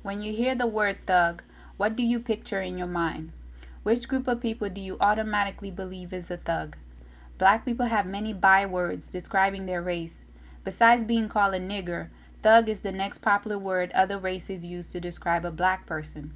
When you hear the word thug, what do you picture in your mind? Which group of people do you automatically believe is a thug? Black people have many bywords describing their race. Besides being called a nigger, thug is the next popular word other races use to describe a black person.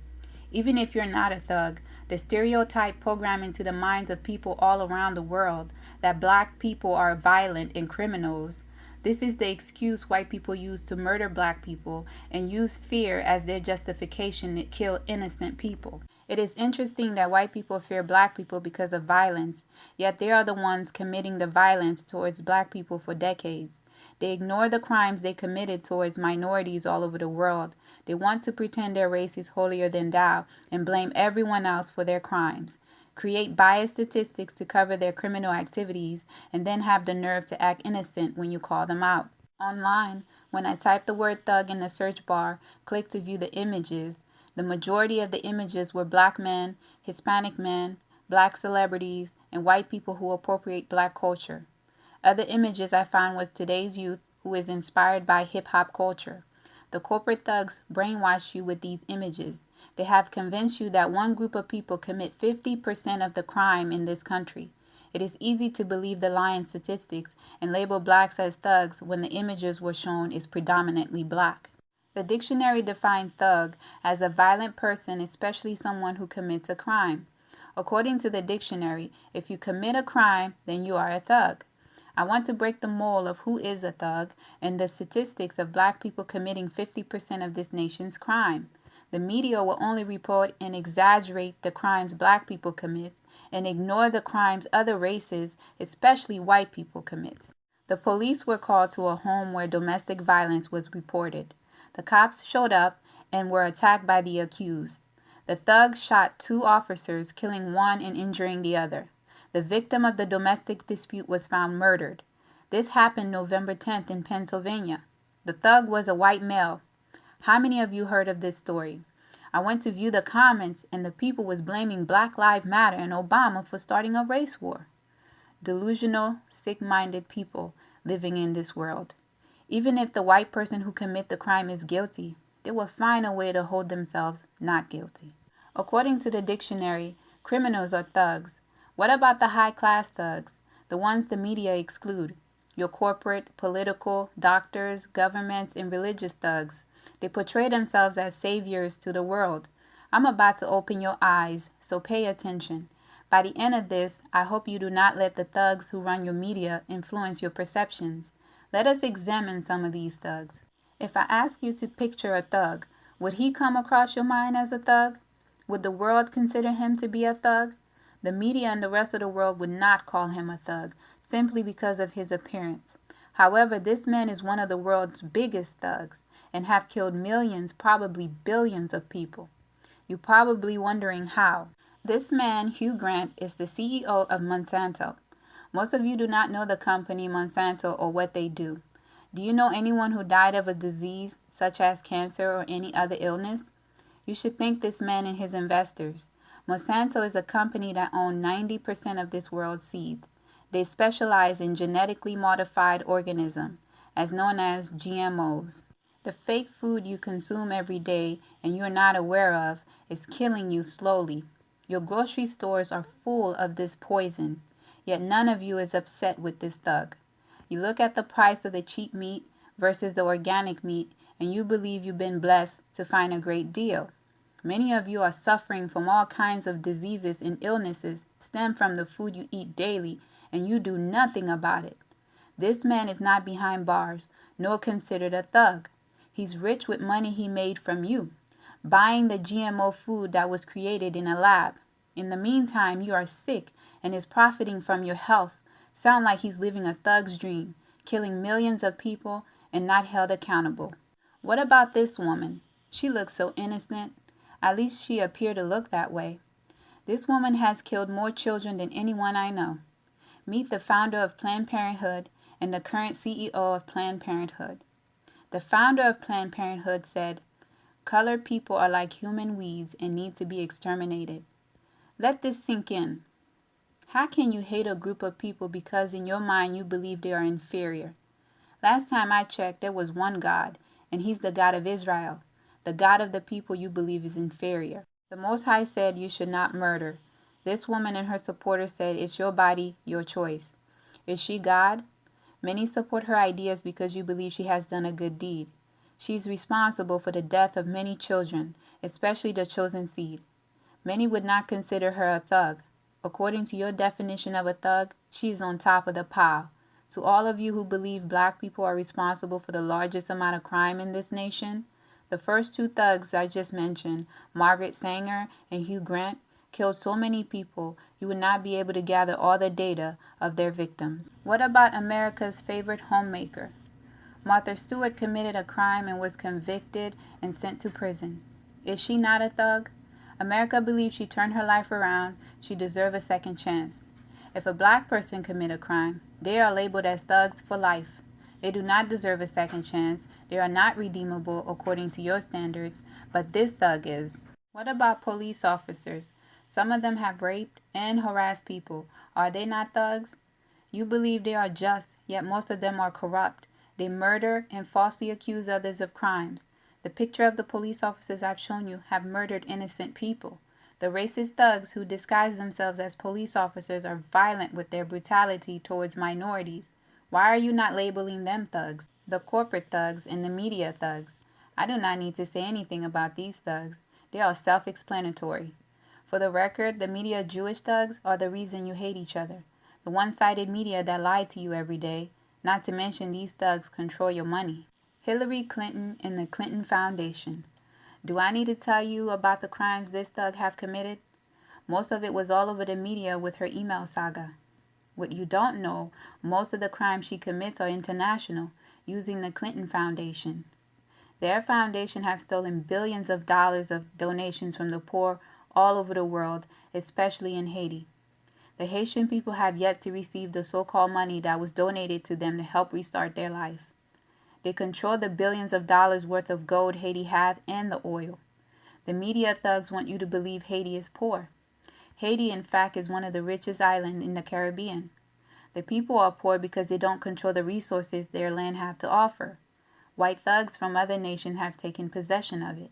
Even if you're not a thug, the stereotype programmed into the minds of people all around the world that black people are violent and criminals. This is the excuse white people use to murder black people and use fear as their justification to kill innocent people. It is interesting that white people fear black people because of violence, yet they are the ones committing the violence towards black people for decades. They ignore the crimes they committed towards minorities all over the world. They want to pretend their race is holier than thou and blame everyone else for their crimes, create biased statistics to cover their criminal activities, and then have the nerve to act innocent when you call them out. Online, when I typed the word thug in the search bar, click to view the images. The majority of the images were black men, Hispanic men, black celebrities, and white people who appropriate black culture. Other images I found was today's youth who is inspired by hip hop culture. The corporate thugs brainwash you with these images. They have convinced you that one group of people commit 50% of the crime in this country. It is easy to believe the lying statistics and label blacks as thugs when the images were shown is predominantly black. The dictionary defined thug as a violent person, especially someone who commits a crime. According to the dictionary, if you commit a crime, then you are a thug. I want to break the mold of who is a thug and the statistics of black people committing 50% of this nation's crime. The media will only report and exaggerate the crimes black people commit and ignore the crimes other races, especially white people, commit. The police were called to a home where domestic violence was reported. The cops showed up and were attacked by the accused. The thug shot two officers, killing one and injuring the other. The victim of the domestic dispute was found murdered. This happened November 10th in Pennsylvania. The thug was a white male. How many of you heard of this story? I went to view the comments and the people was blaming Black Lives Matter and Obama for starting a race war. Delusional, sick-minded people living in this world. Even if the white person who commit the crime is guilty, they will find a way to hold themselves not guilty. According to the dictionary, criminals are thugs. What about the high-class thugs, the ones the media exclude? Your corporate, political, doctors, governments, and religious thugs. They portray themselves as saviors to the world. I'm about to open your eyes, so pay attention. By the end of this, I hope you do not let the thugs who run your media influence your perceptions. Let us examine some of these thugs. If I ask you to picture a thug, would he come across your mind as a thug? Would the world consider him to be a thug? The media and the rest of the world would not call him a thug, simply because of his appearance. However, this man is one of the world's biggest thugs and have killed millions, probably billions of people. You're probably wondering how. This man, Hugh Grant, is the CEO of Monsanto. Most of you do not know the company Monsanto or what they do. Do you know anyone who died of a disease such as cancer or any other illness? You should thank this man and his investors. Monsanto is a company that owns 90% of this world's seeds. They specialize in genetically modified organisms, as known as GMOs. The fake food you consume every day and you're not aware of is killing you slowly. Your grocery stores are full of this poison, yet none of you is upset with this thug. You look at the price of the cheap meat versus the organic meat and you believe you've been blessed to find a great deal. Many of you are suffering from all kinds of diseases and illnesses stem from the food you eat daily, and you do nothing about it. This man is not behind bars, nor considered a thug. He's rich with money he made from you, buying the GMO food that was created in a lab. In the meantime, you are sick and is profiting from your health. Sound like he's living a thug's dream, killing millions of people and not held accountable. What about this woman? She looks so innocent. At least she appeared to look that way. This woman has killed more children than anyone I know. Meet the founder of Planned Parenthood and the current CEO of Planned Parenthood. The founder of Planned Parenthood said, "Colored people are like human weeds and need to be exterminated." Let this sink in. How can you hate a group of people because in your mind you believe they are inferior? Last time I checked, there was one God, and he's the God of Israel. The God of the people you believe is inferior. The Most High said you should not murder. This woman and her supporters said it's your body, your choice. Is she God? Many support her ideas because you believe she has done a good deed. She's responsible for the death of many children, especially the chosen seed. Many would not consider her a thug. According to your definition of a thug, she's on top of the pile. To all of you who believe black people are responsible for the largest amount of crime in this nation, the first two thugs I just mentioned, Margaret Sanger and Hugh Grant, killed so many people you would not be able to gather all the data of their victims. What about America's favorite homemaker? Martha Stewart committed a crime and was convicted and sent to prison. Is she not a thug? America believes she turned her life around. She deserves a second chance. If a black person commit a crime, they are labeled as thugs for life. They do not deserve a second chance. They are not redeemable according to your standards, but this thug is. What about police officers? Some of them have raped and harassed people. Are they not thugs? You believe they are just, yet most of them are corrupt. They murder and falsely accuse others of crimes. The picture of the police officers I've shown you have murdered innocent people. The racist thugs who disguise themselves as police officers are violent with their brutality towards minorities. Why are you not labeling them thugs? The corporate thugs and the media thugs. I do not need to say anything about these thugs. They are self-explanatory. For the record, the media Jewish thugs are the reason you hate each other. The one-sided media that lie to you every day, not to mention these thugs control your money. Hillary Clinton and the Clinton Foundation. Do I need to tell you about the crimes this thug have committed? Most of it was all over the media with her email saga. What you don't know, most of the crimes she commits are international, using the Clinton Foundation. Their foundation have stolen billions of dollars of donations from the poor all over the world, especially in Haiti. The Haitian people have yet to receive the so-called money that was donated to them to help restart their life. They control the billions of dollars worth of gold Haiti have and the oil. The media thugs want you to believe Haiti is poor. Haiti, in fact, is one of the richest islands in the Caribbean. The people are poor because they don't control the resources their land have to offer. White thugs from other nations have taken possession of it.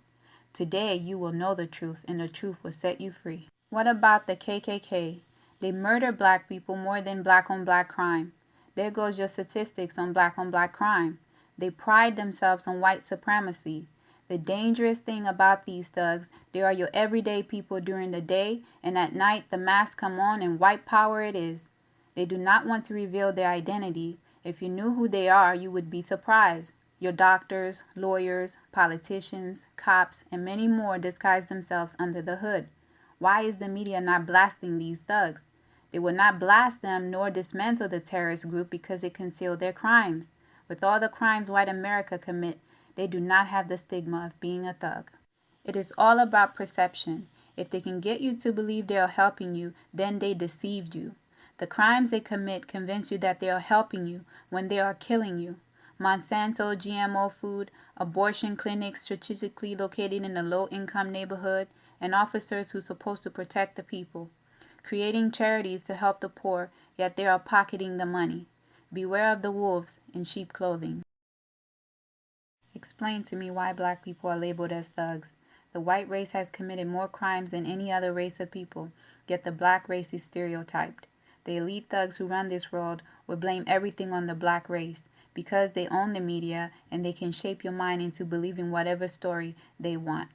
Today you will know the truth, and the truth will set you free. What about the KKK? They murder black people more than black on black crime. There goes your statistics on black crime. They pride themselves on white supremacy. The dangerous thing about these thugs, they are your everyday people during the day, and at night the masks come on and white power it is. They do not want to reveal their identity. If you knew who they are, you would be surprised. Your doctors, lawyers, politicians, cops, and many more disguise themselves under the hood. Why is the media not blasting these thugs? They will not blast them nor dismantle the terrorist group because they conceal their crimes. With all the crimes white America commit, they do not have the stigma of being a thug. It is all about perception. If they can get you to believe they are helping you, then they deceived you. The crimes they commit convince you that they are helping you when they are killing you. Monsanto GMO food, abortion clinics strategically located in a low-income neighborhood, and officers who are supposed to protect the people. Creating charities to help the poor, yet they are pocketing the money. Beware of the wolves in sheep clothing. Explain to me why black people are labeled as thugs. The white race has committed more crimes than any other race of people, yet the black race is stereotyped. The elite thugs who run this world will blame everything on the black race because they own the media and they can shape your mind into believing whatever story they want.